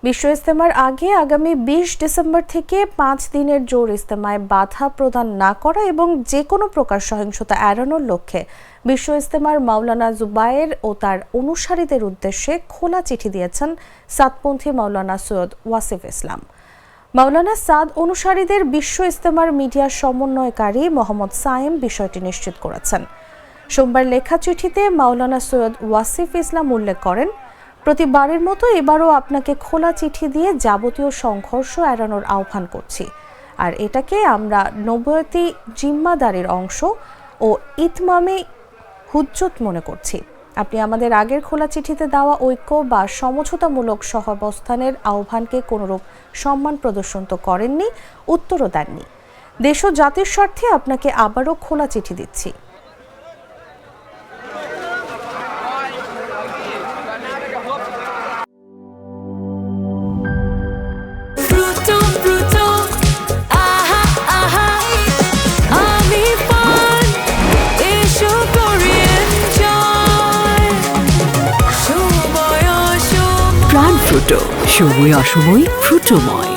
বিশ্ব ইজতেমার আগে আগামী ২০ ডিসেম্বর থেকে ৫ দিনের জোর ইজতেমায় বাধা প্রদান না করা এবং যে কোনো প্রকার সহিংসতা এড়ানোর লক্ষ্যে বিশ্ব ইজতেমার মাওলানা জুবায়ের ও তার অনুসারীদের উদ্দেশ্যে খোলা চিঠি দিয়েছেন সাদপন্থী মাওলানা সৈয়দ ওয়াসিফ ইসলাম। মাওলানা সাদ অনুসারীদের বিশ্ব ইজতেমার মিডিয়া সমন্বয়কারী মোহাম্মদ সায়েম বিষয়টি নিশ্চিত করেছেন। সোমবার লেখা চিঠিতে মাওলানা সৈয়দ ওয়াসিফ ইসলাম উল্লেখ করেন, প্রতিবারের মতো এবারও আপনাকে খোলা চিঠি দিয়ে যাবতীয় সংঘর্ষ এড়ানোর আহ্বান করছি, আর এটাকে আমরা নবয়তি জিম্মাদারির অংশ ও ইতমামে হুজ্জত মনে করছি। আপনি আমাদের আগের খোলা চিঠিতে দেওয়া ঐক্য বা সমঝোতামূলক সহাবস্থানের আহ্বানকে কোনোরূপ সম্মান প্রদর্শন তো করেননি, উত্তরও দেননি। দেশ ও জাতির স্বার্থে আপনাকে আবারও খোলা চিঠি দিচ্ছি। প্রাণ ফ্রুটো, সময় অসময় ফ্রুটোময়।